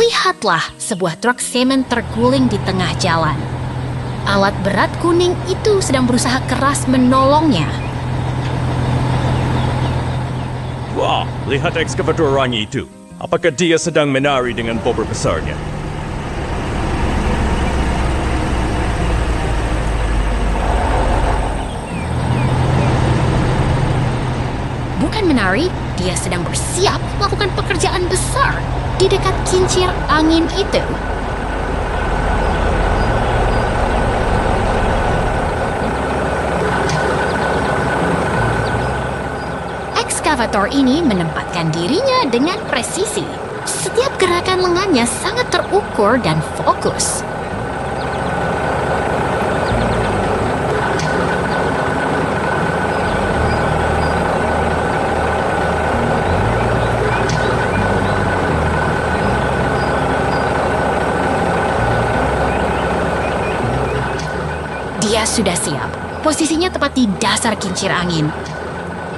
Lihatlah sebuah truk semen terguling di tengah jalan. Alat berat kuning itu sedang berusaha keras menolongnya. Wah, lihat ekskavator oranye itu. Apakah dia sedang menari dengan bobor besarnya? Bukan menari, dia sedang bersiap melakukan pekerjaan besar di dekat kincir angin itu. Ekskavator ini menempatkan dirinya dengan presisi. Setiap gerakan lengannya sangat terukur dan fokus. Dia sudah siap. Posisinya tepat di dasar kincir angin.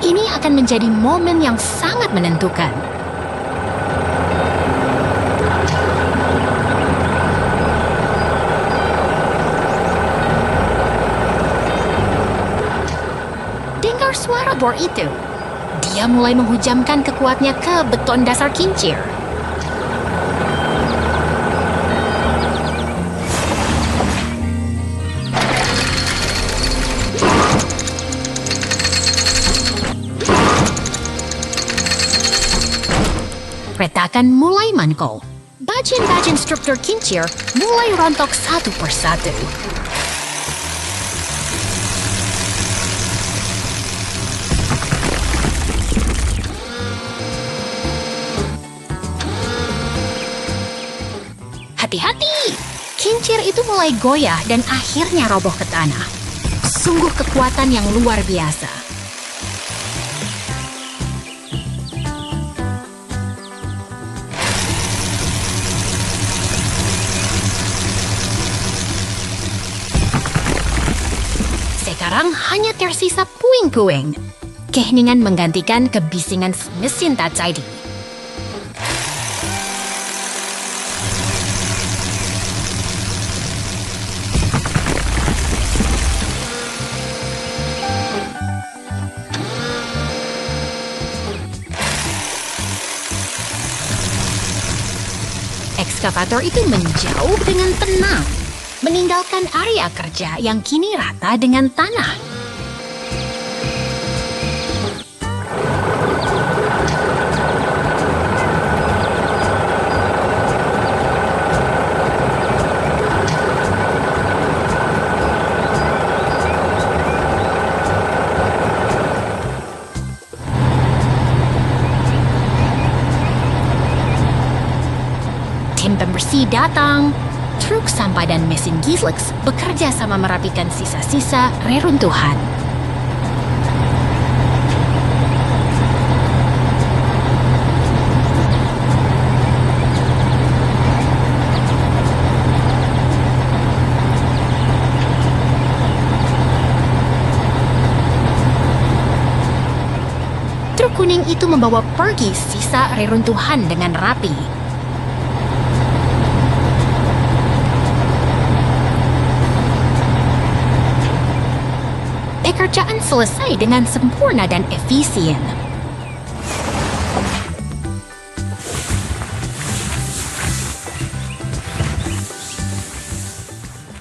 Ini akan menjadi momen yang sangat menentukan. Dengar suara bor itu. Dia mulai menghujamkan kekuatnya ke beton dasar kincir. Retakan mulai manko. Bagian-bagian struktur kincir mulai rontok satu persatu. Hati-hati! Kincir itu mulai goyah dan akhirnya roboh ke tanah. Sungguh kekuatan yang luar biasa. Sekarang hanya tersisa puing-puing. Keheningan menggantikan kebisingan mesin tadi. Ekskavator itu menjauh dengan tenang, meninggalkan area kerja yang kini rata dengan tanah. Tim pembersih datang. Truk sampah dan mesin Giesecke bekerja sama merapikan sisa-sisa reruntuhan. Truk kuning itu membawa pergi sisa reruntuhan dengan rapi. Pekerjaan selesai dengan sempurna dan efisien.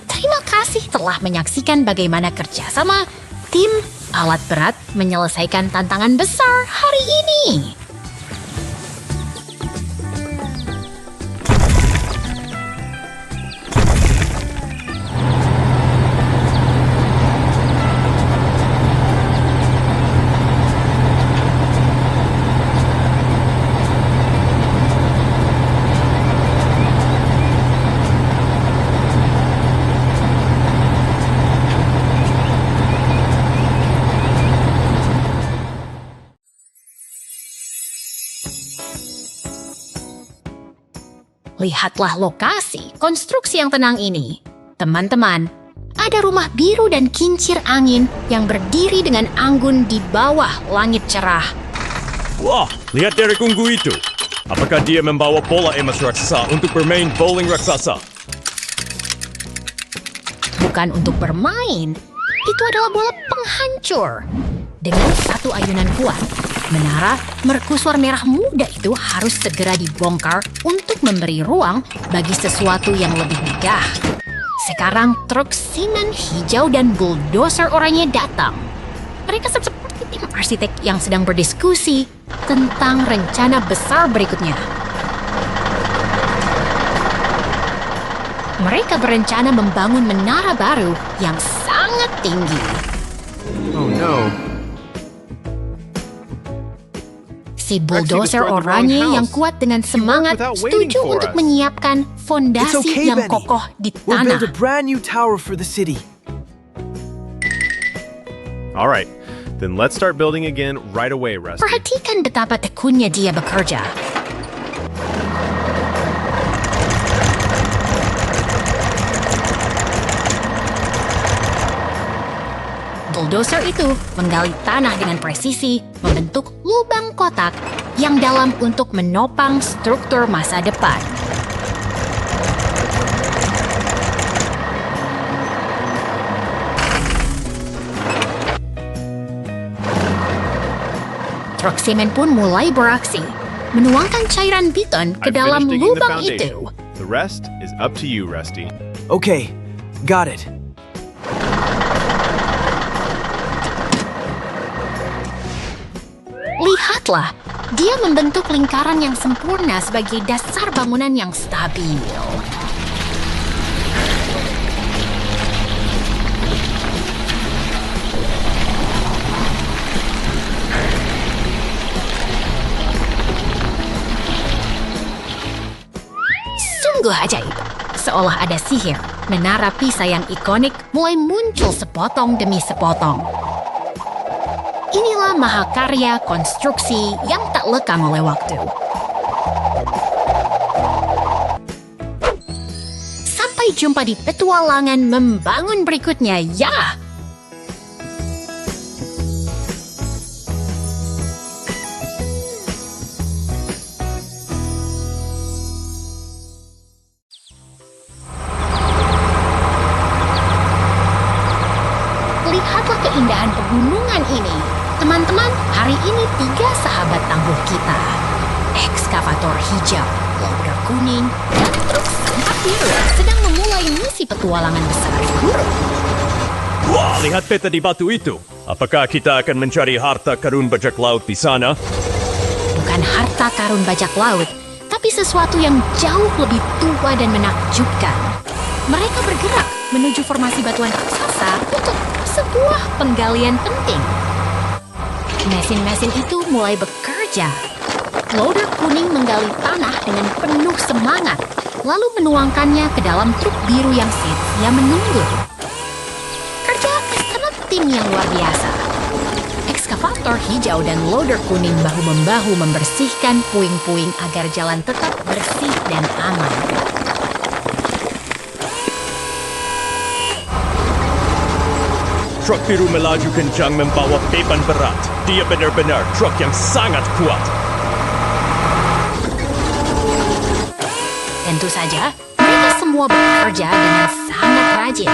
Terima kasih telah menyaksikan bagaimana kerjasama tim alat berat menyelesaikan tantangan besar hari ini. Lihatlah lokasi konstruksi yang tenang ini. Teman-teman, ada rumah biru dan kincir angin yang berdiri dengan anggun di bawah langit cerah. Wah, lihat derek ungu itu. Apakah dia membawa bola emas raksasa untuk bermain bowling raksasa? Bukan untuk bermain, itu adalah bola penghancur. Dengan satu ayunan kuat, menara mercusuar merah muda itu harus segera dibongkar untuk memberi ruang bagi sesuatu yang lebih megah. Sekarang truk simen hijau dan bulldozer oranye datang. Mereka seperti tim arsitek yang sedang berdiskusi tentang rencana besar berikutnya. Mereka berencana membangun menara baru yang sangat tinggi. Oh no. Si bulldozer oranye yang kuat dengan semangat setuju untuk menyiapkan It's fondasi okay, yang Benny. kokoh di We'll tanah. build a brand new tower for the city. All right, then let's start building again right away, Rusty. Perhatikan betapa tekunnya dia bekerja. Bulldozer itu menggali tanah dengan presisi, membentuk lubang kotak yang dalam untuk menopang struktur masa depan. Truk semen pun mulai beraksi, menuangkan cairan beton ke I've dalam finished digging the lubang foundation. itu. The rest is up to you, Rusty. Okay, got it. Lihatlah, dia membentuk lingkaran yang sempurna sebagai dasar bangunan yang stabil. Sungguh ajaib. Seolah ada sihir, menara Pisa yang ikonik mulai muncul sepotong demi sepotong. Inilah mahakarya konstruksi yang tak lekang oleh waktu. Sampai jumpa di petualangan membangun berikutnya, ya! Lihatlah keindahan pegunungan ini. Teman-teman, hari ini 3 sahabat tangguh kita. Ekskavator hijau, loader kuning, dan truk sampah biru sedang memulai misi petualangan besar guru. Wah, lihat peta di batu itu. Apakah kita akan mencari harta karun bajak laut di sana? Bukan harta karun bajak laut, tapi sesuatu yang jauh lebih tua dan menakjubkan. Mereka bergerak menuju formasi batuan raksasa untuk sebuah penggalian penting. Mesin-mesin itu mulai bekerja. Loader kuning menggali tanah dengan penuh semangat, lalu menuangkannya ke dalam truk biru yang setia menunggu. Kerja sangat tim yang luar biasa. Ekskavator hijau dan loader kuning bahu-membahu membersihkan puing-puing agar jalan tetap bersih dan aman. Truk biru melaju kencang membawa beban berat. Dia benar-benar truk yang sangat kuat. Tentu saja, mereka semua bekerja dengan sangat rajin.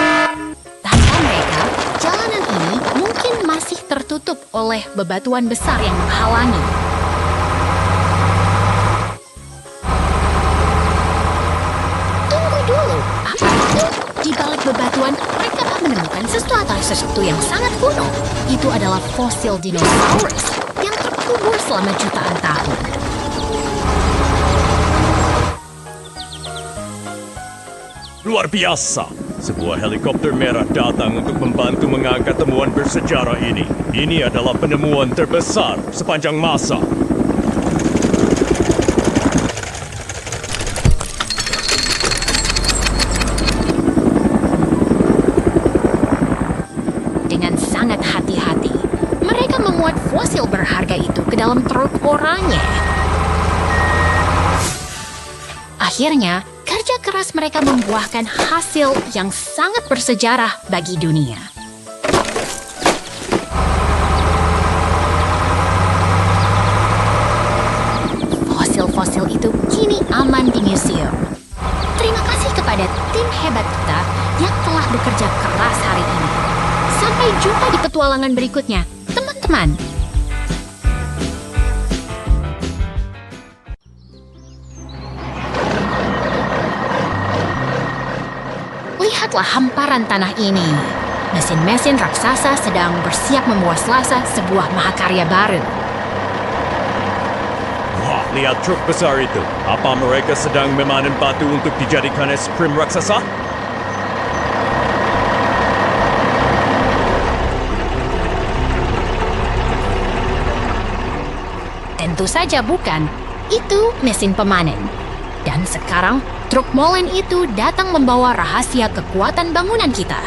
Tanpa mereka, jalanan ini mungkin masih tertutup oleh bebatuan besar yang menghalangi. Tunggu dulu, apa itu? Di balik bebatuan, mereka menemukan sesuatu yang sangat kuno. Itu adalah fosil dinosaurus yang terkubur selama jutaan tahun. Luar biasa. Sebuah helikopter merah datang untuk membantu mengangkat temuan bersejarah ini. Ini adalah penemuan terbesar sepanjang masa. Dengan sangat hati-hati, mereka memuat fosil berharga itu ke dalam truk oranye. Akhirnya, kerja keras mereka membuahkan hasil yang sangat bersejarah bagi dunia. Fosil-fosil berhasil. Terima kasih kepada tim hebat kita yang telah bekerja keras hari ini. Sampai jumpa di petualangan berikutnya, teman-teman. Lihatlah hamparan tanah ini. Mesin-mesin raksasa sedang bersiap membawa selasa sebuah mahakarya baru. Wah, lihat truk besar itu. Apa mereka sedang memanen batu untuk dijadikan es krim raksasa? Tentu saja bukan. Itu mesin pemanen. Dan sekarang, truk molen itu datang membawa rahasia kekuatan bangunan kita.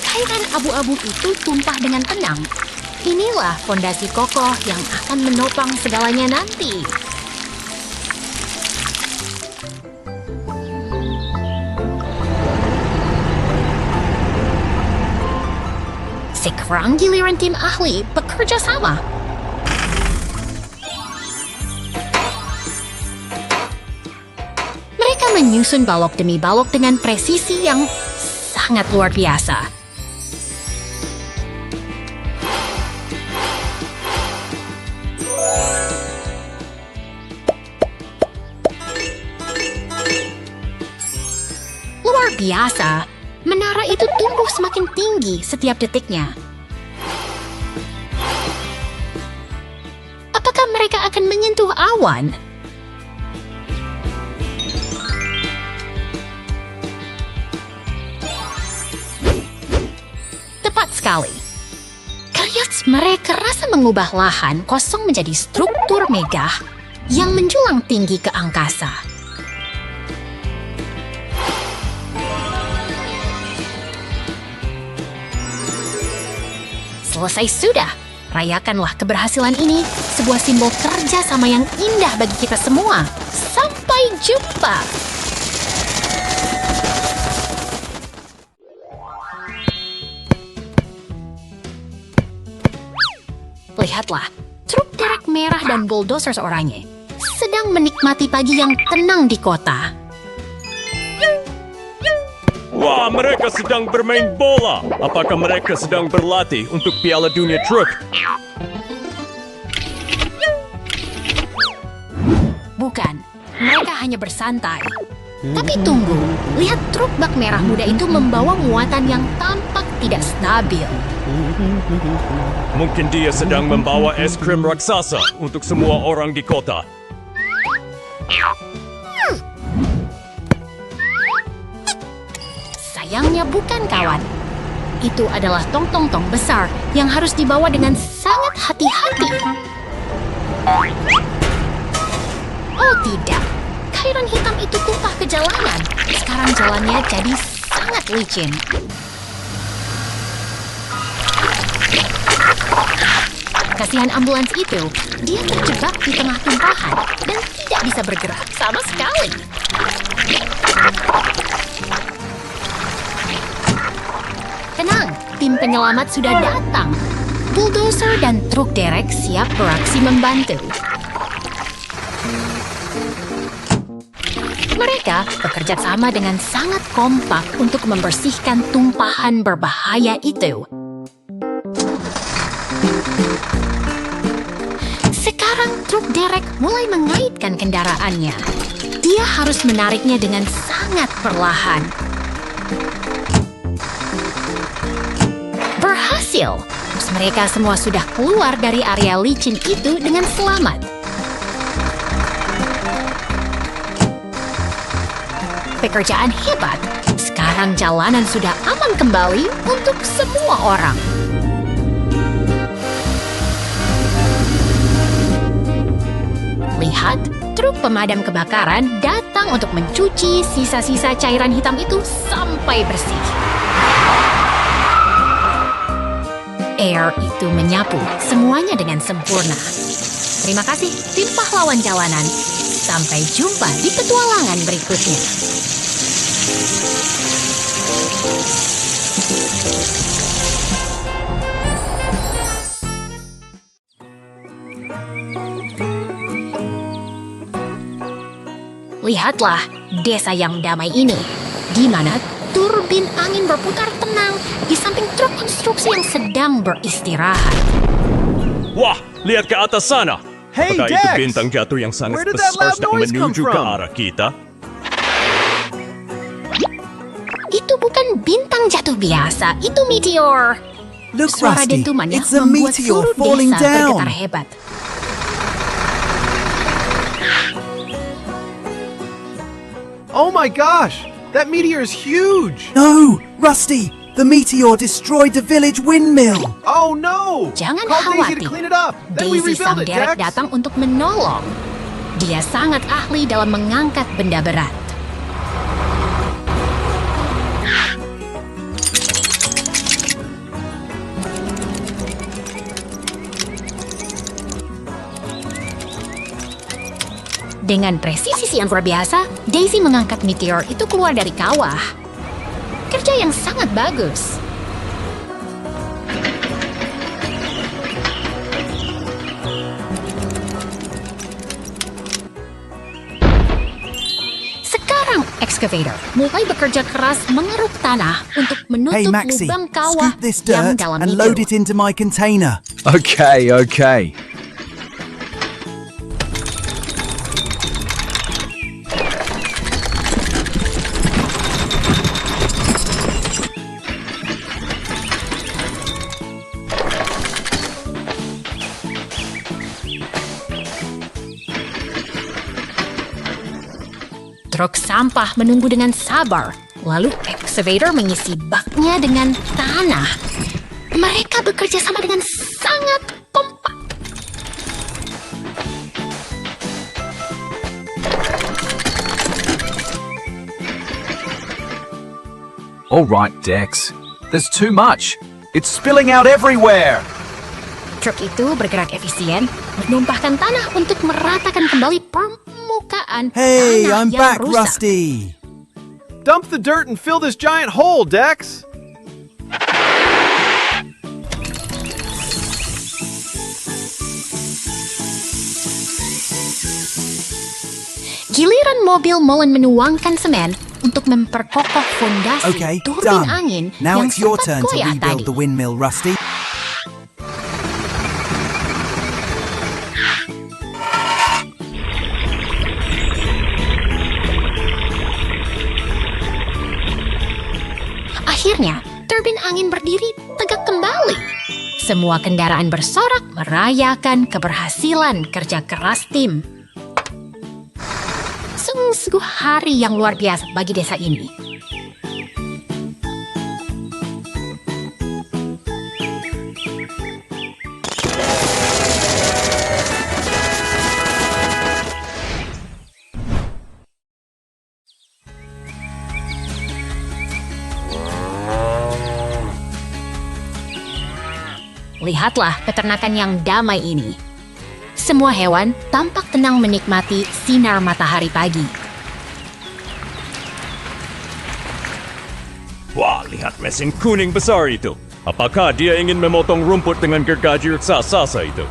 Cairan abu-abu itu tumpah dengan tenang. Inilah fondasi kokoh yang akan menopang segalanya nanti. Sekarang giliran tim ahli bekerja sama. Mereka menyusun balok demi balok dengan presisi yang sangat luar biasa. Luar biasa, menara itu tumbuh semakin tinggi setiap detiknya. Apakah mereka akan menyentuh awan? Tepat sekali. Krios mereka rasa mengubah lahan kosong menjadi struktur megah yang menjulang tinggi ke angkasa. Selesai sudah. Rayakanlah keberhasilan ini, sebuah simbol kerja sama yang indah bagi kita semua. Sampai jumpa. Lihatlah, truk derek merah dan bulldozer oranye sedang menikmati pagi yang tenang di kota. Wah, mereka sedang bermain bola. Apakah mereka sedang berlatih untuk Piala Dunia Truk? Bukan, mereka hanya bersantai. Tapi tunggu, lihat truk bak merah muda itu membawa muatan yang tampak tidak stabil. Mungkin dia sedang membawa es krim raksasa untuk semua orang di kota. Sayangnya bukan, kawan. Itu adalah tong-tong-tong besar yang harus dibawa dengan sangat hati-hati. Oh tidak, cairan hitam itu tumpah ke jalanan. Sekarang jalannya jadi sangat licin. Kasihan ambulans itu, dia terjebak di tengah tumpahan dan tidak bisa bergerak sama sekali. Tenang, tim penyelamat sudah datang. Bulldozer dan truk derek siap beraksi membantu. Mereka bekerja sama dengan sangat kompak untuk membersihkan tumpahan berbahaya itu. Sekarang truk derek mulai mengaitkan kendaraannya. Dia harus menariknya dengan sangat perlahan. Berhasil! Terus mereka semua sudah keluar dari area licin itu dengan selamat. Pekerjaan hebat. Sekarang jalanan sudah aman kembali untuk semua orang. Lihat, truk pemadam kebakaran datang untuk mencuci sisa-sisa cairan hitam itu sampai bersih. Air itu menyapu semuanya dengan sempurna. Terima kasih, tim pahlawan jalanan. Sampai jumpa di petualangan berikutnya. Lihatlah desa yang damai ini, di mana turbin angin berputar tenang di samping truk konstruksi yang sedang beristirahat. Wah, lihat ke atas sana. Hey, Apakah Dex! itu bintang jatuh yang sangat Where did that besar loud sedang noise come menuju ke from? arah kita? Itu bukan bintang jatuh biasa, itu meteor. Look, Suara Rusty, dentumannya it's a membuat meteor seluruh falling desa down. bergetar hebat. Oh my gosh! That meteor is huge! No, Rusty, the meteor destroyed the village windmill. Oh no! Jangan Call Daisy khawatir, to clean it up. Then we Daisy rebuild sang it, derek Dex. datang untuk menolong. Dia sangat ahli dalam mengangkat benda berat. Dengan presisi yang luar biasa, Daisy mengangkat meteor itu keluar dari kawah. Kerja yang sangat bagus. Sekarang excavator mulai bekerja keras mengeruk tanah untuk menutup Hey, Maxie, lubang kawah scoop this yang dirt dalam and itu. load it into my container. Okay, okay. Truk sampah menunggu dengan sabar, lalu excavator mengisi baknya dengan tanah. Mereka bekerja sama dengan sangat kompak. All right, Dex. There's too much. It's spilling out everywhere. Truk itu bergerak efisien, menumpahkan tanah untuk meratakan kembali permukaan Hey, tanah I'm yang back, rusak. Rusty. Dump the dirt and fill this giant hole, Dex! Giliran mobil molen menuangkan semen untuk memperkokoh fondasi Okay, turbin done. angin Now yang it's your sempat turn to goyah rebuild tadi. the windmill, Rusty. Akhirnya, turbin angin berdiri tegak kembali. Semua kendaraan bersorak merayakan keberhasilan kerja keras tim. Sungguh hari yang luar biasa bagi desa ini. Lihatlah peternakan yang damai ini. Semua hewan tampak tenang menikmati sinar matahari pagi. Wah, lihat mesin kuning besar itu. Apakah dia ingin memotong rumput dengan gergaji raksasa itu?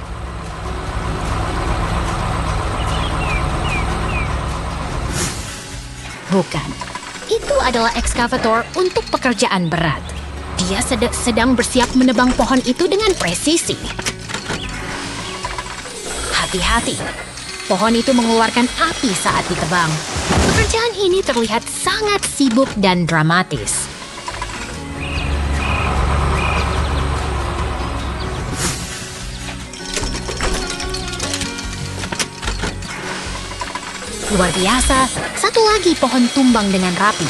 Bukan. Itu adalah ekskavator untuk pekerjaan berat. Dia sedang bersiap menebang pohon itu dengan presisi. Hati-hati. Pohon itu mengeluarkan api saat ditebang. Pekerjaan ini terlihat sangat sibuk dan dramatis. Luar biasa, satu lagi pohon tumbang dengan rapi.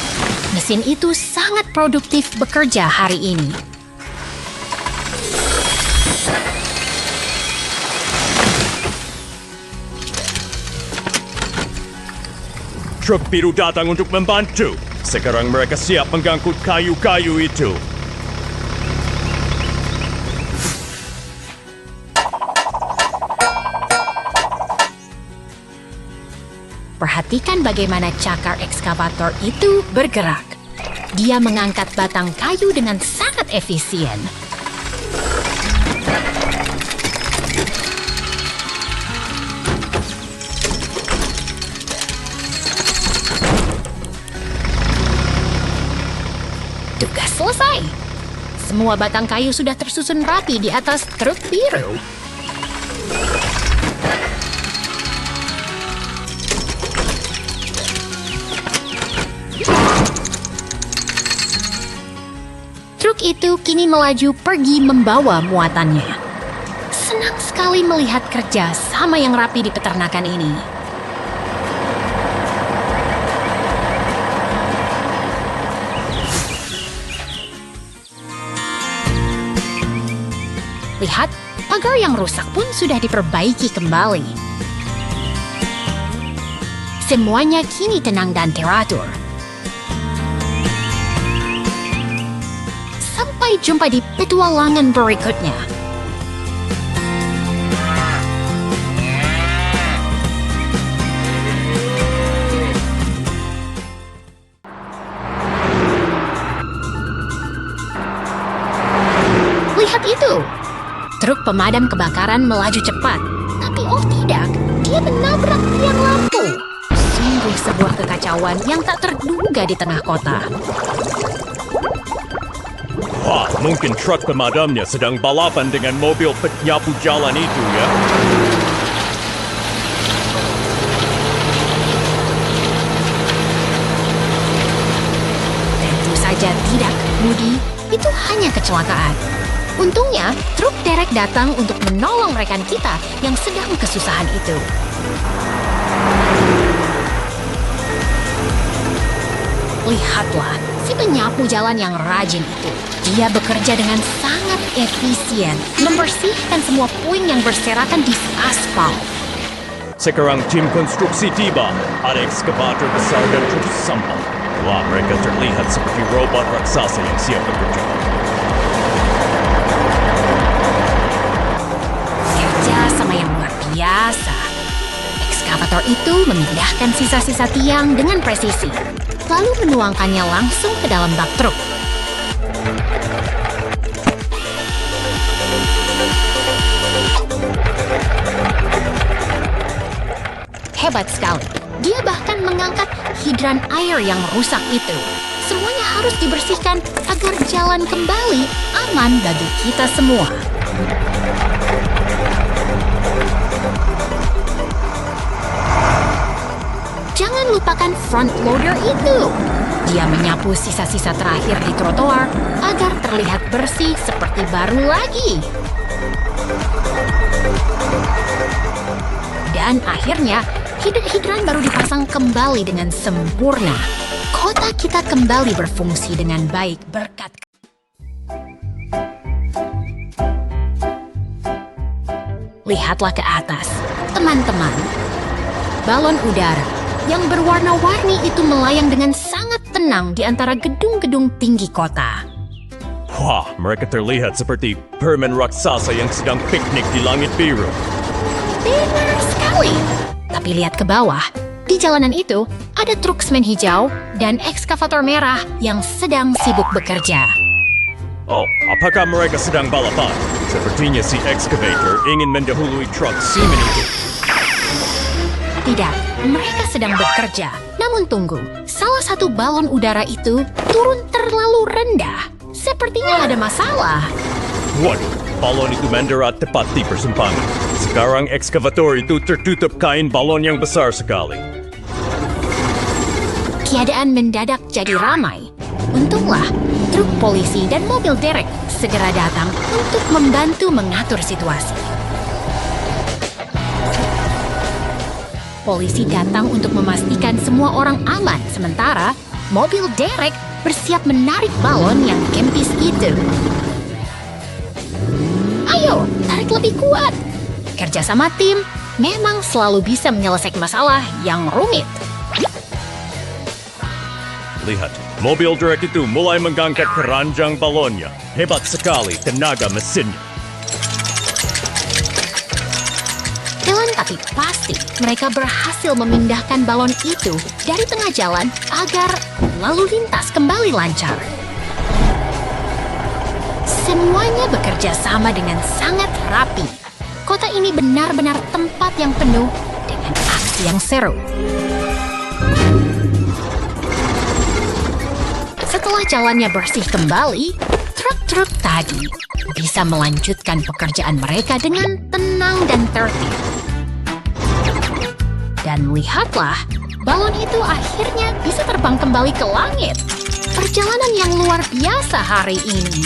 Mesin itu sangat produktif bekerja hari ini. Truk biru datang untuk membantu. Sekarang mereka siap mengangkut kayu-kayu itu. Perhatikan bagaimana cakar ekskavator itu bergerak. Dia mengangkat batang kayu dengan sangat efisien. Tugas selesai. Semua batang kayu sudah tersusun rapi di atas truk biru. Truk itu kini melaju pergi membawa muatannya. Senang sekali melihat kerja sama yang rapi di peternakan ini. Lihat, pagar yang rusak pun sudah diperbaiki kembali. Semuanya kini tenang dan teratur. Sampai jumpa di petualangan berikutnya. Lihat itu! Truk pemadam kebakaran melaju cepat. Tapi oh tidak, dia menabrak tiang lampu. Sungguh sebuah kekacauan yang tak terduga di tengah kota. Wah, mungkin truk pemadamnya sedang balapan dengan mobil penyapu jalan itu ya. Tentu saja tidak, Moody. Itu hanya kecelakaan. Untungnya, truk derek datang untuk menolong rekan kita yang sedang kesusahan itu. Lihatlah, si penyapu jalan yang rajin itu. Dia bekerja dengan sangat efisien, membersihkan semua puing yang berserakan di aspal. Sekarang tim konstruksi tiba. Ada ekskavator besar dan truk sampah. Wah, mereka terlihat seperti robot raksasa yang siap bekerja. Kerja sama yang luar biasa. Ekskavator itu memindahkan sisa-sisa tiang dengan presisi, lalu menuangkannya langsung ke dalam bak truk. Hebat sekali. Dia bahkan mengangkat hidran air yang rusak itu. Semuanya harus dibersihkan agar jalan kembali aman bagi kita semua. Jangan lupakan front loader itu. Dia menyapu sisa-sisa terakhir di trotoar agar terlihat bersih seperti baru lagi. Dan akhirnya, hidran baru dipasang kembali dengan sempurna. Kota kita kembali berfungsi dengan baik berkat. Lihatlah ke atas, teman-teman. Balon udara yang berwarna-warni itu melayang dengan sangat tenang di antara gedung-gedung tinggi kota. Wah, mereka terlihat seperti permen raksasa yang sedang piknik di langit biru. Benar sekali. Tapi lihat ke bawah, di jalanan itu ada truk semen hijau dan ekskavator merah yang sedang sibuk bekerja. Oh, apakah mereka sedang balapan? Sepertinya si ekskavator ingin mendahului truk semen itu. Tidak, mereka sedang bekerja. Namun tunggu, salah satu balon udara itu turun terlalu rendah. Sepertinya ada masalah. Waduh, balon itu mendarat tepat di persimpangan. Sekarang ekskavator itu tertutup kain balon yang besar sekali. Keadaan mendadak jadi ramai. Untunglah, truk polisi dan mobil derek segera datang untuk membantu mengatur situasi. Polisi datang untuk memastikan semua orang aman, sementara mobil derek bersiap menarik balon yang kempis itu. Ayo, tarik lebih kuat. Kerjasama tim memang selalu bisa menyelesaikan masalah yang rumit. Lihat, mobil derek itu mulai mengangkat keranjang balonnya. Hebat sekali tenaga mesinnya. Pelan tapi pasti, mereka berhasil memindahkan balon itu dari tengah jalan agar lalu lintas kembali lancar. Semuanya bekerja sama dengan sangat rapi. Kota ini benar-benar tempat yang penuh dengan aksi yang seru. Setelah jalannya bersih kembali, truk-truk tadi bisa melanjutkan pekerjaan mereka dengan tenang dan tertib. Dan lihatlah, balon itu akhirnya bisa terbang kembali ke langit. Perjalanan yang luar biasa hari ini.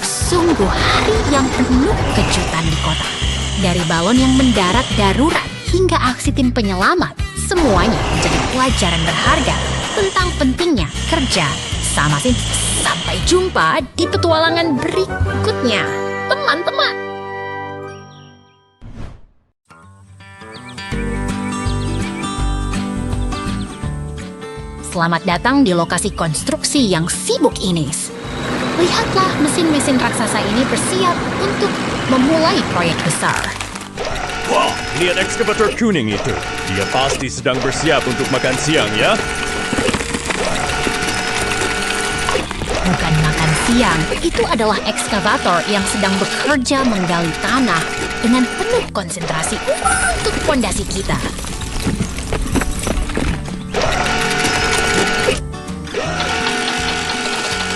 Sungguh hari yang penuh kejutan di kota. Dari balon yang mendarat darurat hingga aksi tim penyelamat, semuanya menjadi pelajaran berharga tentang pentingnya kerja sama tim. Sampai jumpa di petualangan berikutnya, teman-teman. Selamat datang di lokasi konstruksi yang sibuk ini. Lihatlah mesin-mesin raksasa ini bersiap untuk memulai proyek besar. Wah, lihat ekskavator kuning itu. Dia pasti sedang bersiap untuk makan siang, ya? Bukan makan siang, itu adalah ekskavator yang sedang bekerja menggali tanah dengan penuh konsentrasi untuk fondasi kita.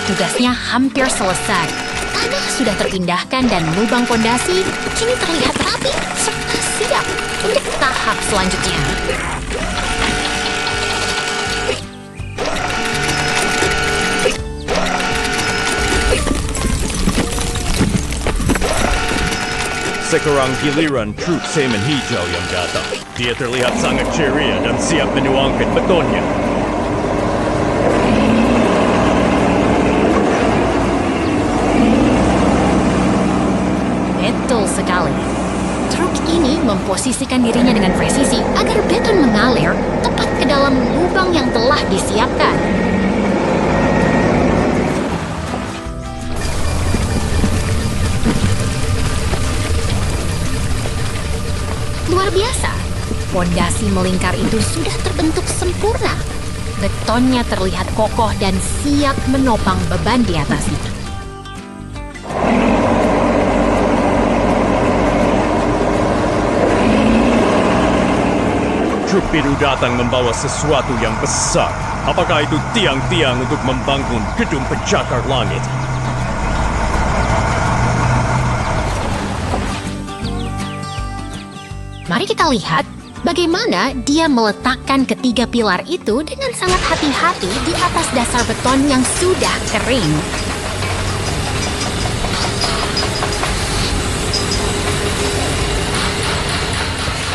Tugasnya hampir selesai. Tanah sudah terpindahkan dan lubang fondasi kini terlihat rapi serta siap untuk tahap selanjutnya. Sekarang giliran truk semen hijau yang datang. Dia terlihat sangat ceria dan siap menuangkan betonnya. Betul sekali. Truk ini memposisikan dirinya dengan presisi agar beton mengalir tepat ke dalam lubang yang telah disiapkan. Luar biasa, fondasi melingkar itu sudah terbentuk sempurna. Betonnya terlihat kokoh dan siap menopang beban di atasnya. Truk biru datang membawa sesuatu yang besar. Apakah itu tiang-tiang untuk membangun gedung pencakar langit? Mari kita lihat bagaimana dia meletakkan ketiga pilar itu dengan sangat hati-hati di atas dasar beton yang sudah kering.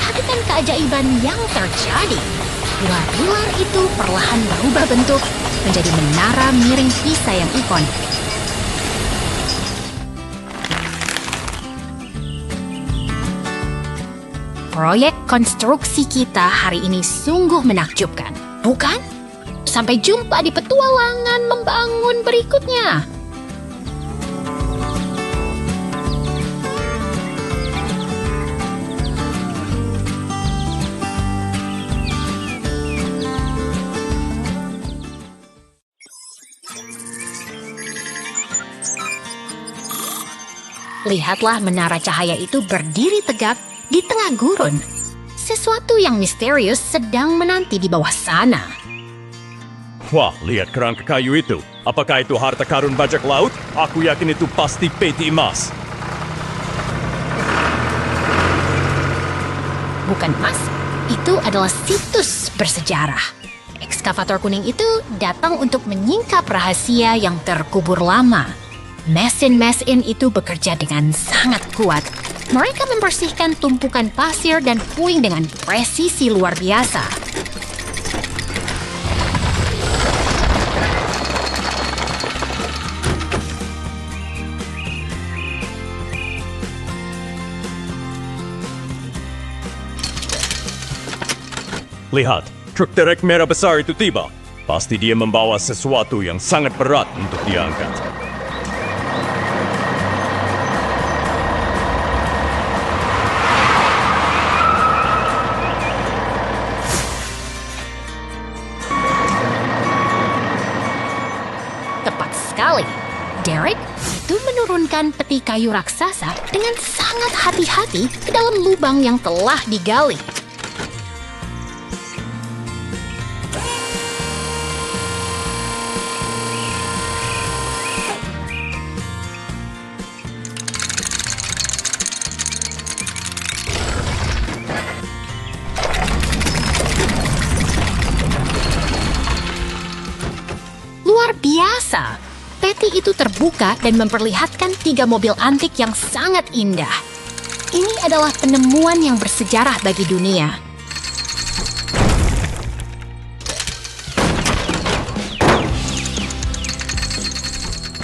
Perhatikan keajaiban yang terjadi. Dua pilar itu perlahan berubah bentuk menjadi menara miring Pisa yang ikonik. Proyek konstruksi kita hari ini sungguh menakjubkan, bukan? Sampai jumpa di petualangan membangun berikutnya. Lihatlah menara cahaya itu berdiri tegak di tengah gurun. Sesuatu yang misterius sedang menanti di bawah sana. Wah, lihat kerangka kayu itu. Apakah itu harta karun bajak laut? Aku yakin itu pasti peti emas. Bukan emas, itu adalah situs bersejarah. Ekskavator kuning itu datang untuk menyingkap rahasia yang terkubur lama. Mesin-mesin itu bekerja dengan sangat kuat. Mereka membersihkan tumpukan pasir dan puing dengan presisi luar biasa. Lihat, truk derek merah besar itu tiba. Pasti dia membawa sesuatu yang sangat berat untuk diangkat. memasukkan peti kayu raksasa dengan sangat hati-hati ke dalam lubang yang telah digali. Luar biasa! Peti itu terbuka dan memperlihatkan 3 mobil antik yang sangat indah. Ini adalah penemuan yang bersejarah bagi dunia.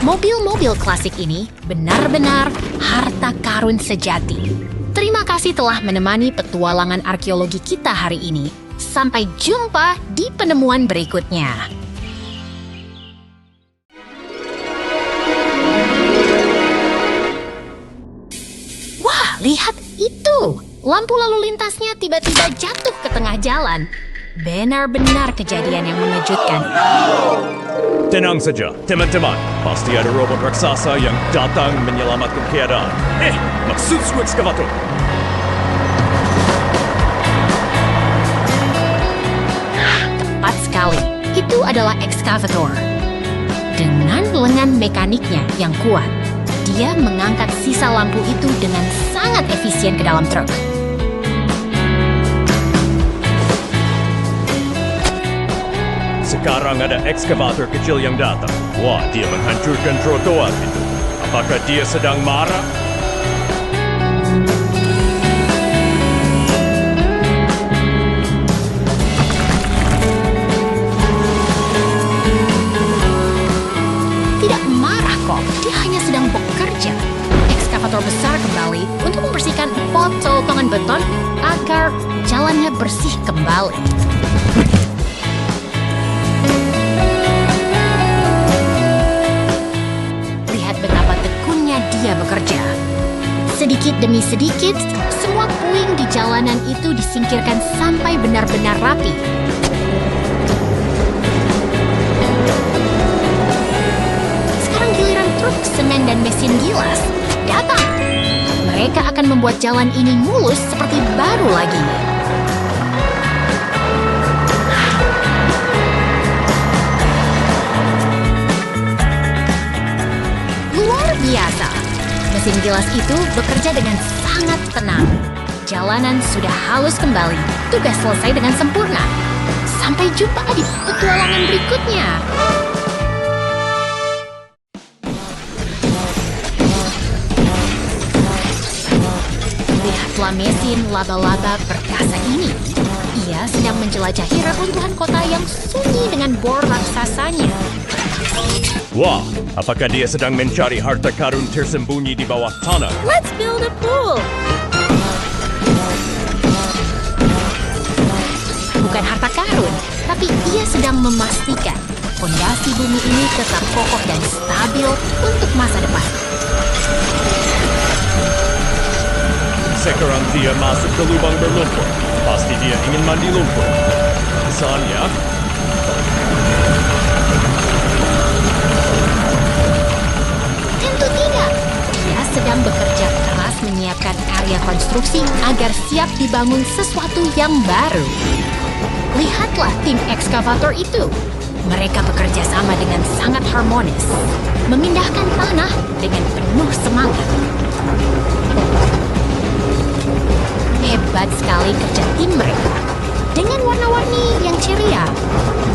Mobil-mobil klasik ini benar-benar harta karun sejati. Terima kasih telah menemani petualangan arkeologi kita hari ini. Sampai jumpa di penemuan berikutnya. Lihat itu! Lampu lalu lintasnya tiba-tiba jatuh ke tengah jalan. Benar-benar kejadian yang mengejutkan. Tenang saja, teman-teman. Pasti ada robot raksasa yang datang menyelamatkan keadaan. Maksudku ekskavator. Tepat sekali. Itu adalah ekskavator. Dengan lengan mekaniknya yang kuat, dia mengangkat sisa lampu itu dengan sangat efisien ke dalam truk. Sekarang ada ekskavator kecil yang datang. Wah, dia menghancurkan trotoar itu. Apakah dia sedang marah? Tidak marah kok, dia hanya sedang bekerja. Ekskavator besar kembali untuk membersihkan potongan beton agar jalannya bersih kembali. Lihat betapa tekunnya dia bekerja. Sedikit demi sedikit, semua puing di jalanan itu disingkirkan sampai benar-benar rapi. Sekarang giliran truk semen dan mesin gilas datang. Mereka akan membuat jalan ini mulus seperti baru lagi. Luar biasa. Mesin gilas itu bekerja dengan sangat tenang. Jalanan sudah halus kembali. Tugas selesai dengan sempurna. Sampai jumpa di petualangan berikutnya. Lihatlah mesin laba-laba perkasa ini. Ia sedang menjelajahi reruntuhan kota yang sunyi dengan bor raksasanya. Wah, apakah dia sedang mencari harta karun tersembunyi di bawah tanah? Let's build a pool! Bukan harta karun, tapi ia sedang memastikan fondasi bumi ini tetap kokoh dan stabil untuk masa depan. Sekarang dia masuk ke lubang berlumpur. Pasti dia ingin mandi lumpur. Misalnya, tentu tidak. Dia sedang bekerja keras menyiapkan area konstruksi agar siap dibangun sesuatu yang baru. Lihatlah tim ekskavator itu. Mereka bekerja sama dengan sangat harmonis, memindahkan tanah dengan penuh semangat. Hebat sekali kerja tim mereka. Dengan warna-warni yang ceria,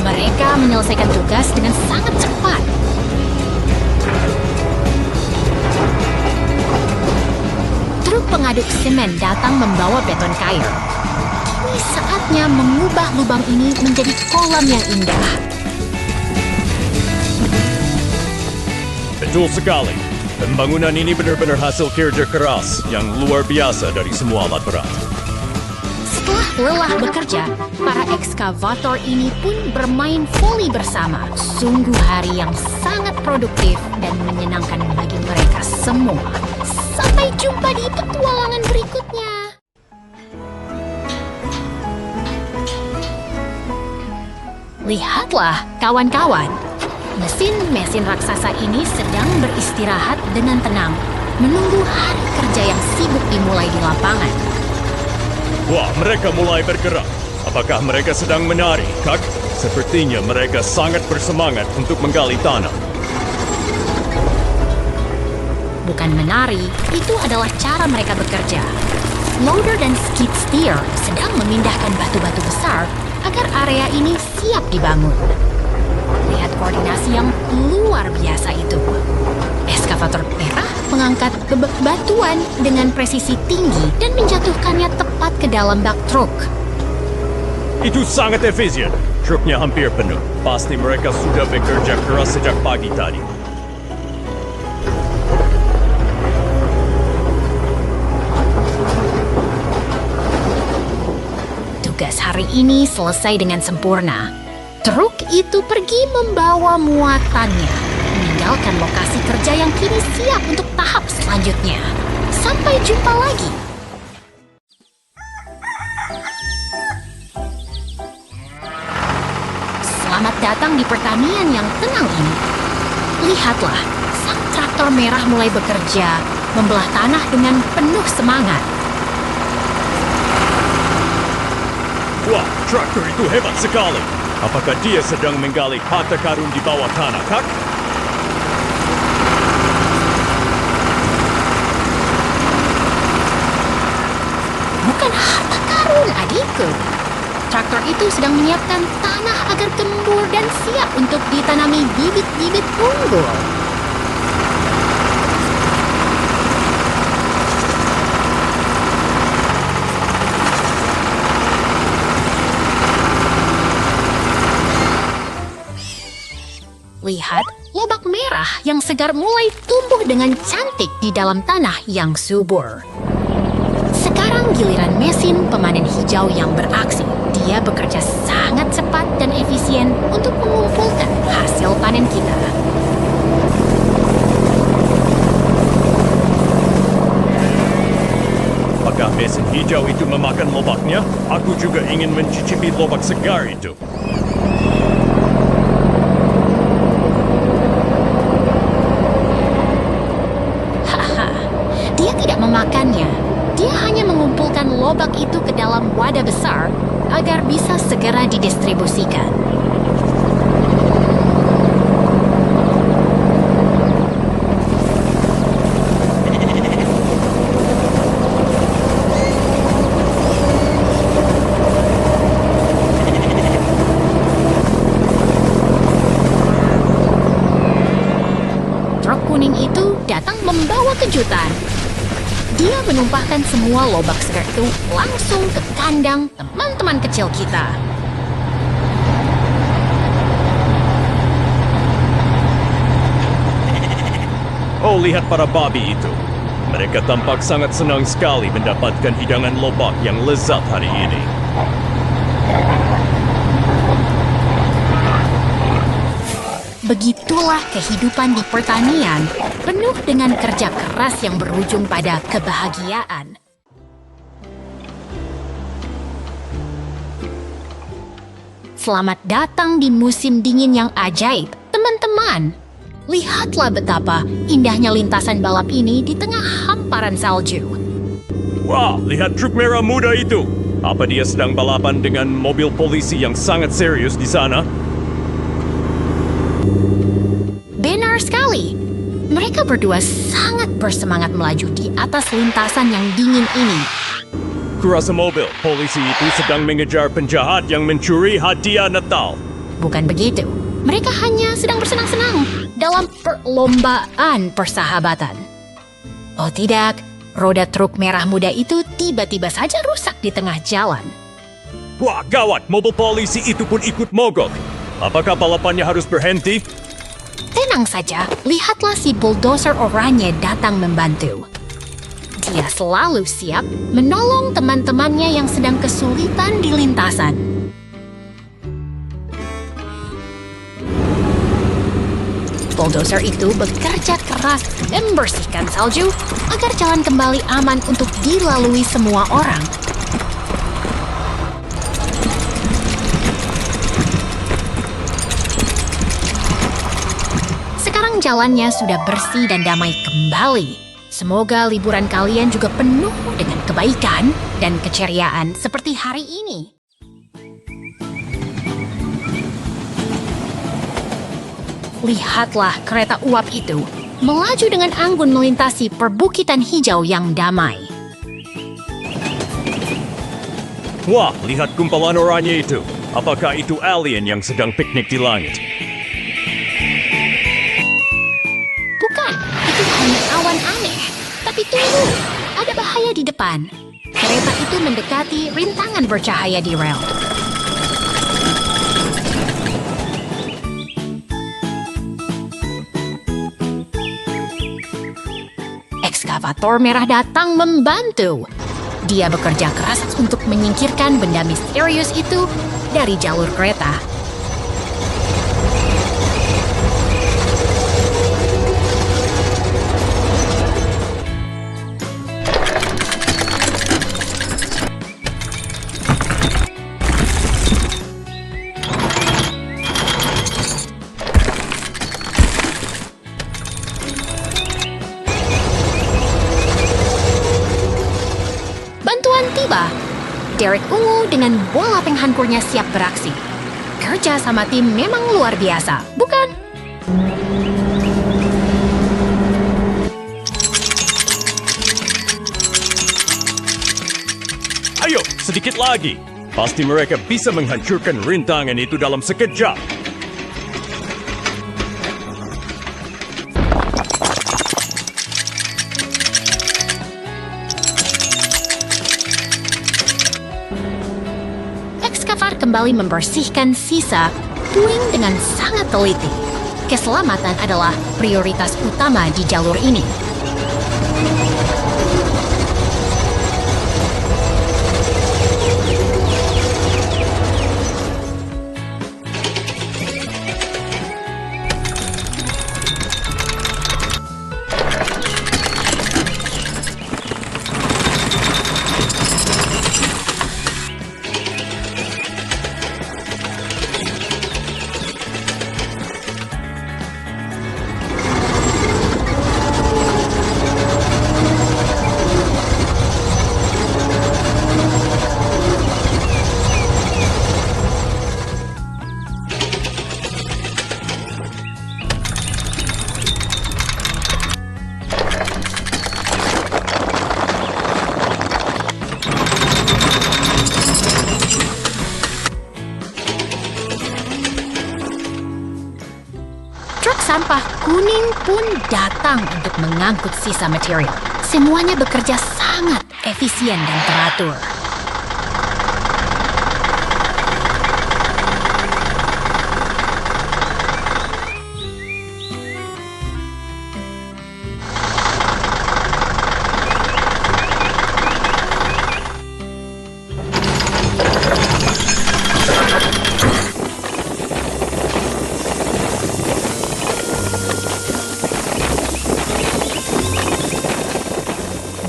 mereka menyelesaikan tugas dengan sangat cepat. Truk pengaduk semen datang membawa beton kayu. Kini saatnya mengubah lubang ini menjadi kolam yang indah. betul sekali. Pembangunan ini benar-benar hasil kerja keras yang luar biasa dari semua alat berat. Setelah lelah bekerja, para ekskavator ini pun bermain voli bersama. Sungguh hari yang sangat produktif dan menyenangkan bagi mereka semua. Sampai jumpa di petualangan berikutnya. Lihatlah, kawan-kawan. Mesin-mesin raksasa ini sedang beristirahat dengan tenang. menunggu hari kerja yang sibuk dimulai di lapangan. Wah, mereka mulai bergerak. Apakah mereka sedang menari, Kak? Sepertinya mereka sangat bersemangat untuk menggali tanah. Bukan menari, itu adalah cara mereka bekerja. Loader dan skid steer sedang memindahkan batu-batu besar agar area ini siap dibangun. Lihat koordinasi yang luar biasa itu. Eskavator merah mengangkat batuan dengan presisi tinggi dan menjatuhkannya tepat ke dalam bak truk. Itu sangat efisien. Truknya hampir penuh. Pasti mereka sudah bekerja keras sejak pagi tadi. Tugas hari ini selesai dengan sempurna. Truk itu pergi membawa muatannya, meninggalkan lokasi kerja yang kini siap untuk tahap selanjutnya. Sampai jumpa lagi. Selamat datang di pertanian yang tenang ini. Lihatlah, sang traktor merah mulai bekerja, membelah tanah dengan penuh semangat. Wah, traktor itu hebat sekali. Apakah dia sedang menggali harta karun di bawah tanah, Kak? Bukan harta karun, adikku. Traktor itu sedang menyiapkan tanah agar gembur dan siap untuk ditanami bibit-bibit unggul. Lihat, lobak merah yang segar mulai tumbuh dengan cantik di dalam tanah yang subur. Sekarang giliran mesin pemanen hijau yang beraksi. Dia bekerja sangat cepat dan efisien untuk mengumpulkan hasil panen kita. Apakah mesin hijau itu memakan lobaknya? Aku juga ingin mencicipi lobak segar itu. Dia tidak memakannya. Dia hanya mengumpulkan lobak itu ke dalam wadah besar agar bisa segera didistribusikan. Truk kuning itu datang membawa kejutan. Dia menumpahkan semua lobak segar itu langsung ke kandang teman-teman kecil kita. Oh, lihat para babi itu. Mereka tampak sangat senang sekali mendapatkan hidangan lobak yang lezat hari ini. Begitulah kehidupan di pertanian, penuh dengan kerja keras yang berujung pada kebahagiaan. Selamat datang di musim dingin yang ajaib, teman-teman. Lihatlah betapa indahnya lintasan balap ini di tengah hamparan salju. Wah, lihat truk merah muda itu. Apa dia sedang balapan dengan mobil polisi yang sangat serius di sana? Benar sekali. Mereka berdua sangat bersemangat melaju di atas lintasan yang dingin ini. Kurasa mobil polisi itu sedang mengejar penjahat yang mencuri hadiah Natal. Bukan begitu. Mereka hanya sedang bersenang-senang dalam perlombaan persahabatan. Oh tidak, roda truk merah muda itu tiba-tiba saja rusak di tengah jalan. Wah, gawat, mobil polisi itu pun ikut mogok. Apakah balapannya harus berhenti? Tenang saja, lihatlah si bulldozer oranye datang membantu. Dia selalu siap menolong teman-temannya yang sedang kesulitan di lintasan. Bulldozer itu bekerja keras membersihkan salju agar jalan kembali aman untuk dilalui semua orang. Sekarang jalannya sudah bersih dan damai kembali. Semoga liburan kalian juga penuh dengan kebaikan dan keceriaan seperti hari ini. Lihatlah kereta uap itu melaju dengan anggun melintasi perbukitan hijau yang damai. Wah, lihat gumpalan oranye itu. Apakah itu alien yang sedang piknik di langit? Bukan, itu hanya awan aneh. Tapi tunggu, ada bahaya di depan. Kereta itu mendekati rintangan bercahaya di rel. Ekskavator merah datang membantu. Dia bekerja keras untuk menyingkirkan benda misterius itu dari jalur kereta. Tiba, Derek ungu dengan bola penghancurnya siap beraksi. Kerja sama tim memang luar biasa, bukan? Ayo, sedikit lagi. Pasti mereka bisa menghancurkan rintangan itu dalam sekejap. Ekskavator kembali membersihkan sisa puing dengan sangat teliti. Keselamatan adalah prioritas utama di jalur ini. Truk sampah kuning pun datang untuk mengangkut sisa material. Semuanya bekerja sangat efisien dan teratur.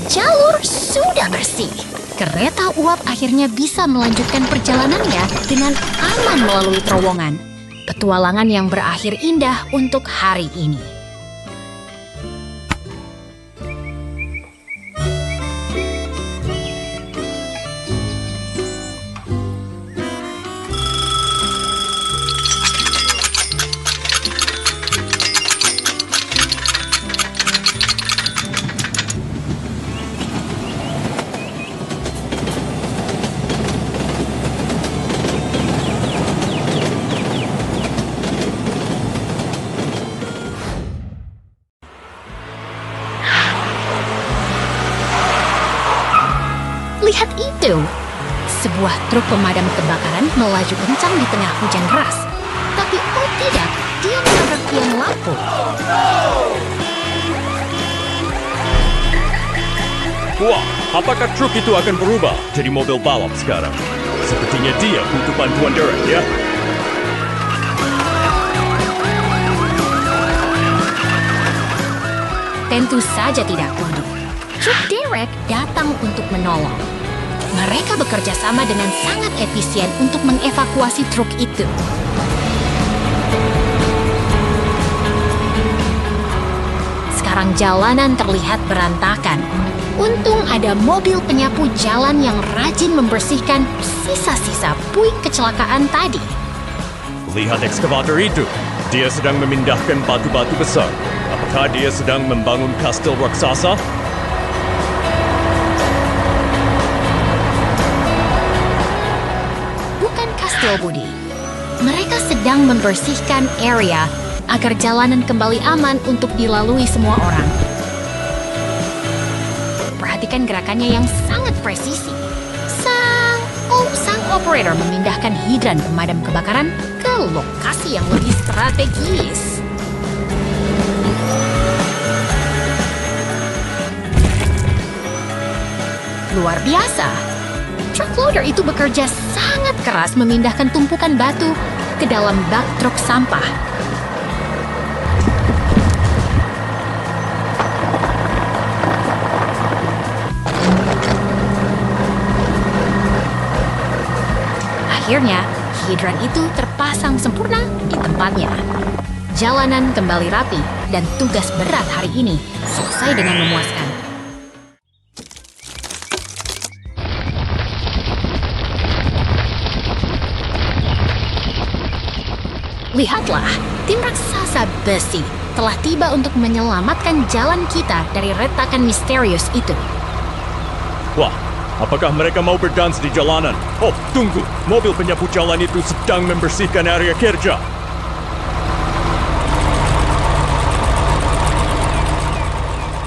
Jalur sudah bersih. Kereta uap akhirnya bisa melanjutkan perjalanannya dengan aman melalui terowongan. Petualangan yang berakhir indah untuk hari ini. Lihat itu! Sebuah truk pemadam kebakaran melaju kencang di tengah hujan deras. Tapi oh tidak, dia menabrak tiang lampu. Wah, apakah truk itu akan berubah jadi mobil balap sekarang? Sepertinya dia butuh bantuan Derek, ya? Tentu saja tidak, Kundu. Truk Derek datang untuk menolong. Mereka bekerja sama dengan sangat efisien untuk mengevakuasi truk itu. sekarang jalanan terlihat berantakan. Untung ada mobil penyapu jalan yang rajin membersihkan sisa-sisa puing kecelakaan tadi. Lihat ekskavator itu. Dia sedang memindahkan batu-batu besar. Apakah dia sedang membangun kastil raksasa? Bukan kastil, Budi. Mereka sedang membersihkan area agar jalanan kembali aman untuk dilalui semua orang. Perhatikan gerakannya yang sangat presisi. Sang operator memindahkan hidran pemadam kebakaran ke lokasi yang lebih strategis. Luar biasa. Truck loader itu bekerja sangat keras memindahkan tumpukan batu ke dalam bak truk sampah. Akhirnya, hidran itu terpasang sempurna di tempatnya. Jalanan kembali rapi dan tugas berat hari ini selesai dengan memuaskan. Lihatlah, tim raksasa besi telah tiba untuk menyelamatkan jalan kita dari retakan misterius itu. Wah, apakah mereka mau berdans di jalanan? Oh, tunggu. Mobil penyapu jalan itu sedang membersihkan area kerja.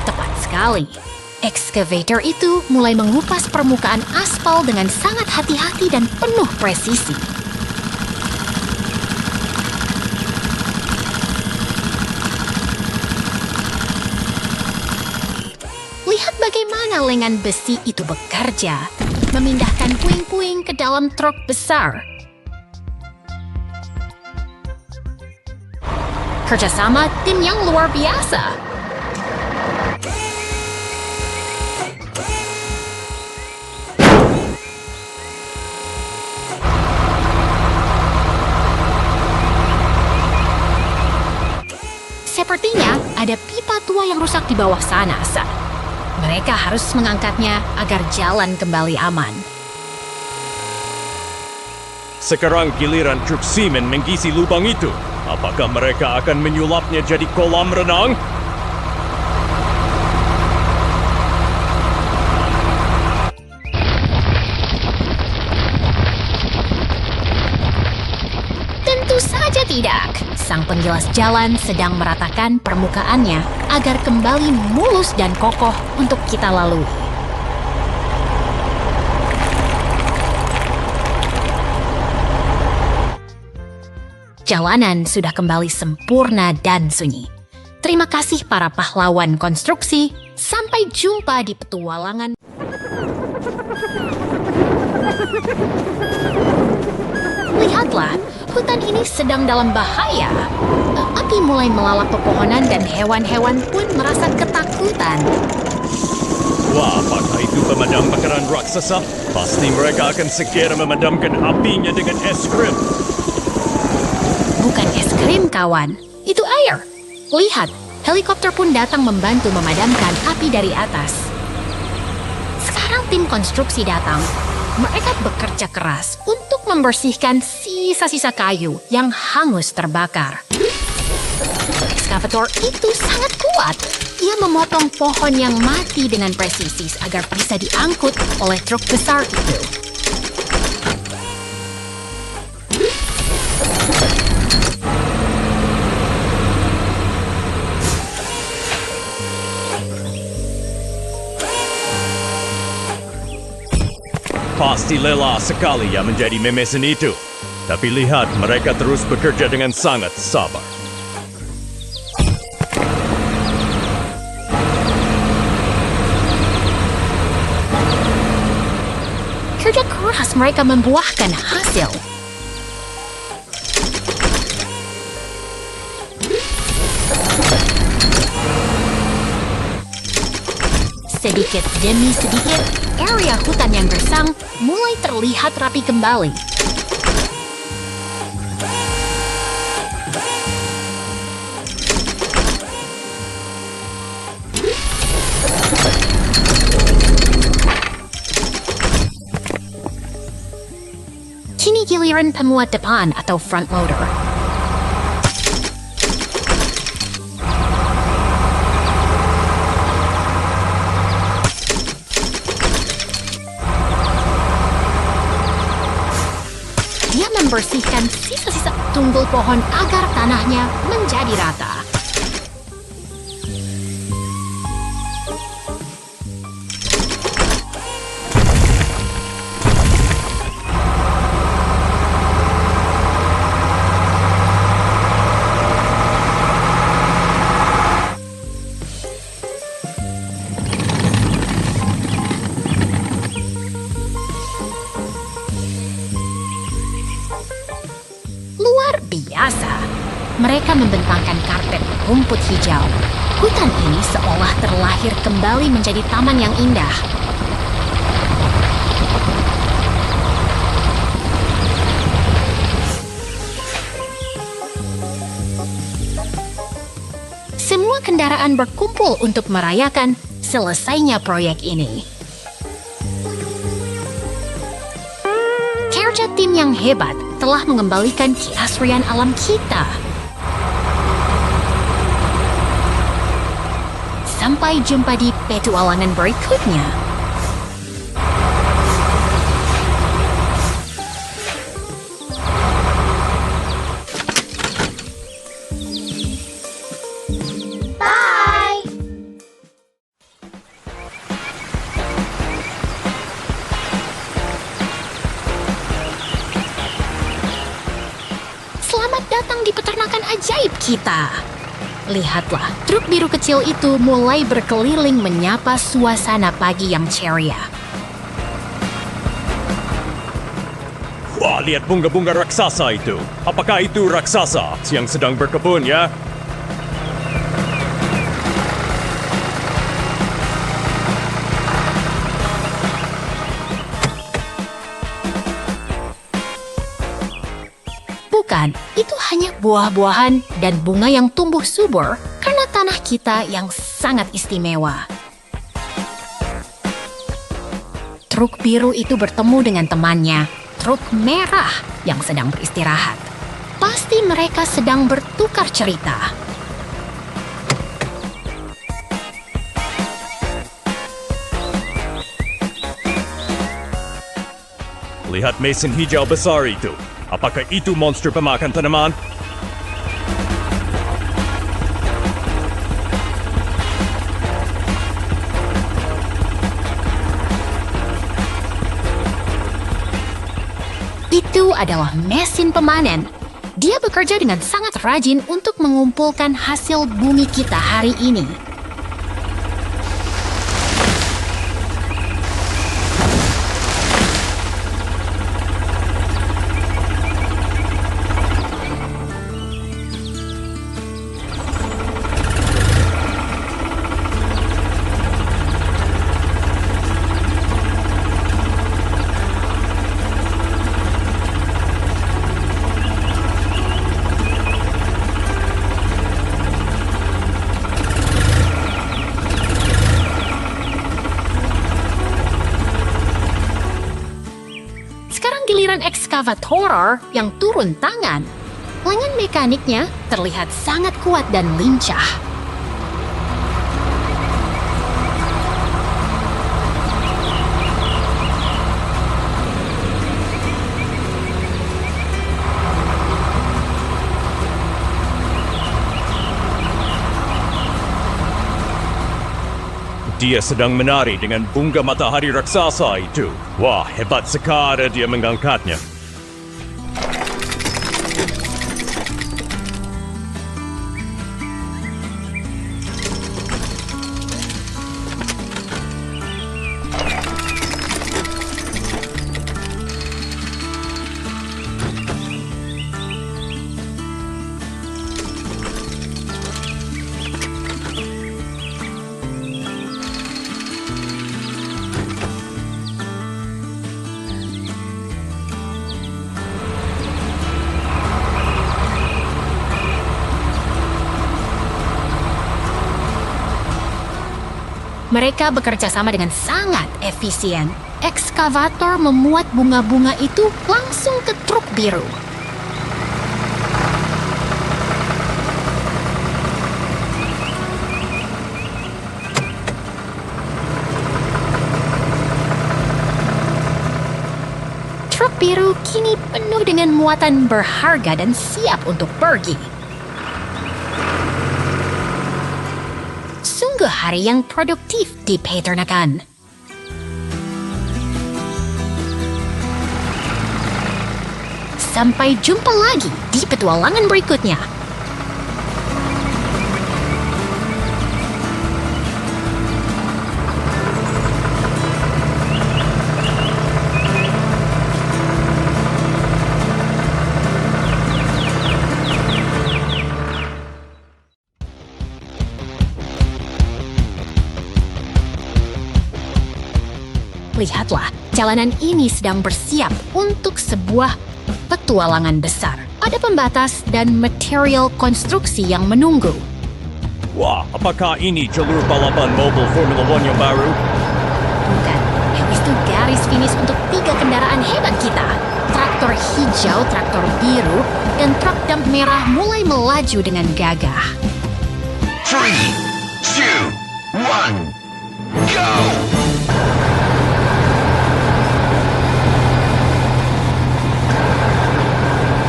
Tepat sekali. Excavator itu mulai mengupas permukaan aspal dengan sangat hati-hati dan penuh presisi. Lihat bagaimana lengan besi itu bekerja, memindahkan puing-puing ke dalam truk besar. Kerjasama tim yang luar biasa. Sepertinya ada pipa tua yang rusak di bawah sana, Sa. Mereka harus mengangkatnya agar jalan kembali aman. Sekarang giliran truk semen mengisi lubang itu. Apakah mereka akan menyulapnya jadi kolam renang? Tentu saja tidak. Sang penggilas jalan sedang meratakan permukaannya agar kembali mulus dan kokoh untuk kita lalui. Jalanan sudah kembali sempurna dan sunyi. Terima kasih para pahlawan konstruksi. Sampai jumpa di petualangan. Lihatlah, hutan ini sedang dalam bahaya. Api mulai melalap pepohonan dan hewan-hewan pun merasa ketakutan. Wah, apakah itu pemadam kebakaran raksasa? Pasti mereka akan segera memadamkan apinya dengan es krim. Bukan es krim, kawan. Itu air. Lihat, helikopter pun datang membantu memadamkan api dari atas. Sekarang tim konstruksi datang. Mereka bekerja keras untuk membersihkan sisa-sisa kayu yang hangus terbakar. Ekskavator itu sangat kuat. Ia memotong pohon yang mati dengan presisi agar bisa diangkut oleh truk besar itu. Pasti lelah sekali yang menjadi memesan itu. Tapi lihat, mereka terus bekerja dengan sangat sabar. Kerja keras mereka membuahkan hasil. Sedikit demi sedikit, area hutan yang gersang mulai terlihat rapi kembali. giliran pemuat depan atau front loader. Dia membersihkan sisa-sisa tunggul pohon agar tanahnya menjadi rata. Luar biasa. Mereka membentangkan karpet rumput hijau. Hutan ini seolah terlahir kembali menjadi taman yang indah. Semua kendaraan berkumpul untuk merayakan selesainya proyek ini. Kerja tim yang hebat telah mengembalikan keasrian alam kita. Sampai jumpa di petualangan berikutnya. Bye! Selamat datang di peternakan ajaib kita. Lihatlah, truk biru kecil itu mulai berkeliling menyapa suasana pagi yang ceria. Wah, lihat bunga-bunga raksasa itu. Apakah itu raksasa yang sedang berkebun ya? Bukan, itu hanya buah-buahan dan bunga yang tumbuh subur karena tanah kita yang sangat istimewa. Truk biru itu bertemu dengan temannya, truk merah yang sedang beristirahat. Pasti mereka sedang bertukar cerita. Lihat mesin hijau besar itu. Apakah itu monster pemakan tanaman? Itu adalah mesin pemanen. Dia bekerja dengan sangat rajin untuk mengumpulkan hasil bumi kita hari ini. Giliran ekskavator yang turun tangan. Lengan mekaniknya terlihat sangat kuat dan lincah. Dia sedang menari dengan bunga matahari raksasa itu. Wah, hebat sekali dia mengangkatnya. Mereka bekerja sama dengan sangat efisien. ekskavator memuat bunga-bunga itu langsung ke truk biru. Truk biru kini penuh dengan muatan berharga dan siap untuk pergi. Sungguh hari yang produktif di peternakan. Sampai jumpa lagi di petualangan berikutnya. Lihatlah, jalanan ini sedang bersiap untuk sebuah petualangan besar. Ada pembatas dan material konstruksi yang menunggu. Wah, apakah ini jalur balapan mobil Formula One yang baru? Bukan, itu garis finish untuk 3 kendaraan hebat kita. Traktor hijau, traktor biru, dan truk dump merah mulai melaju dengan gagah. 3, 2, 1, go!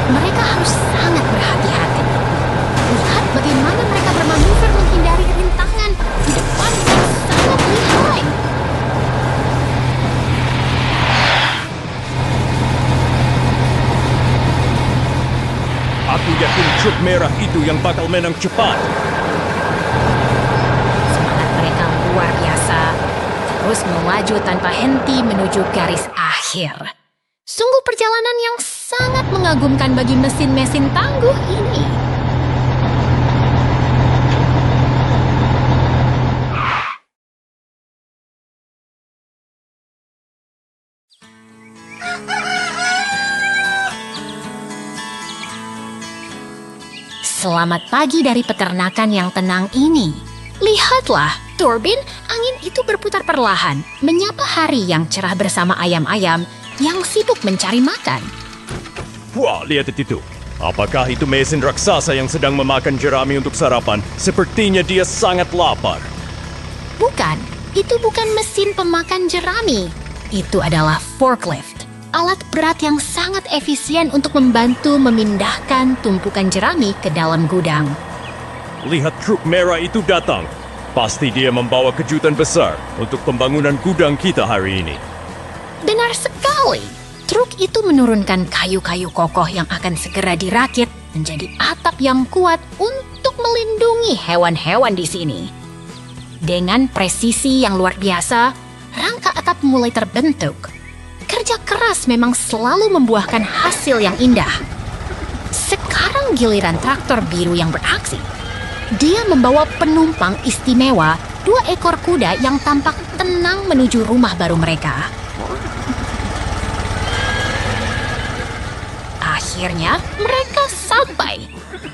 Mereka harus sangat berhati-hati. Lihat bagaimana mereka bermanuver menghindari rintangan di depan yang sangat lihai. Aku yakin truk merah itu yang bakal menang cepat. Semangat mereka luar biasa. Terus melaju tanpa henti menuju garis akhir. Sungguh perjalanan yang sangat mengagumkan bagi mesin-mesin tangguh ini. Selamat pagi dari peternakan yang tenang ini. Lihatlah, turbin angin itu berputar perlahan, menyapa hari yang cerah bersama ayam-ayam yang sibuk mencari makan. Wah, lihat itu. Apakah itu mesin raksasa yang sedang memakan jerami untuk sarapan? Sepertinya dia sangat lapar. Bukan, itu bukan mesin pemakan jerami. Itu adalah forklift, alat berat yang sangat efisien untuk membantu memindahkan tumpukan jerami ke dalam gudang. Lihat truk merah itu datang. Pasti dia membawa kejutan besar untuk pembangunan gudang kita hari ini. Benar sekali. Truk itu menurunkan kayu-kayu kokoh yang akan segera dirakit menjadi atap yang kuat untuk melindungi hewan-hewan di sini. Dengan presisi yang luar biasa, rangka atap mulai terbentuk. Kerja keras memang selalu membuahkan hasil yang indah. Sekarang giliran traktor biru yang beraksi. Dia membawa penumpang istimewa, 2 ekor kuda yang tampak tenang menuju rumah baru mereka. Akhirnya, mereka sampai.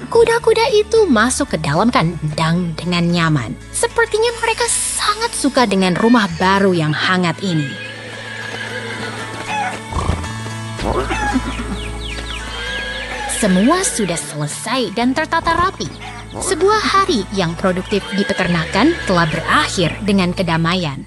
Kuda-kuda itu masuk ke dalam kandang dengan nyaman. Sepertinya mereka sangat suka dengan rumah baru yang hangat ini. Semua sudah selesai dan tertata rapi. Sebuah hari yang produktif di peternakan telah berakhir dengan kedamaian.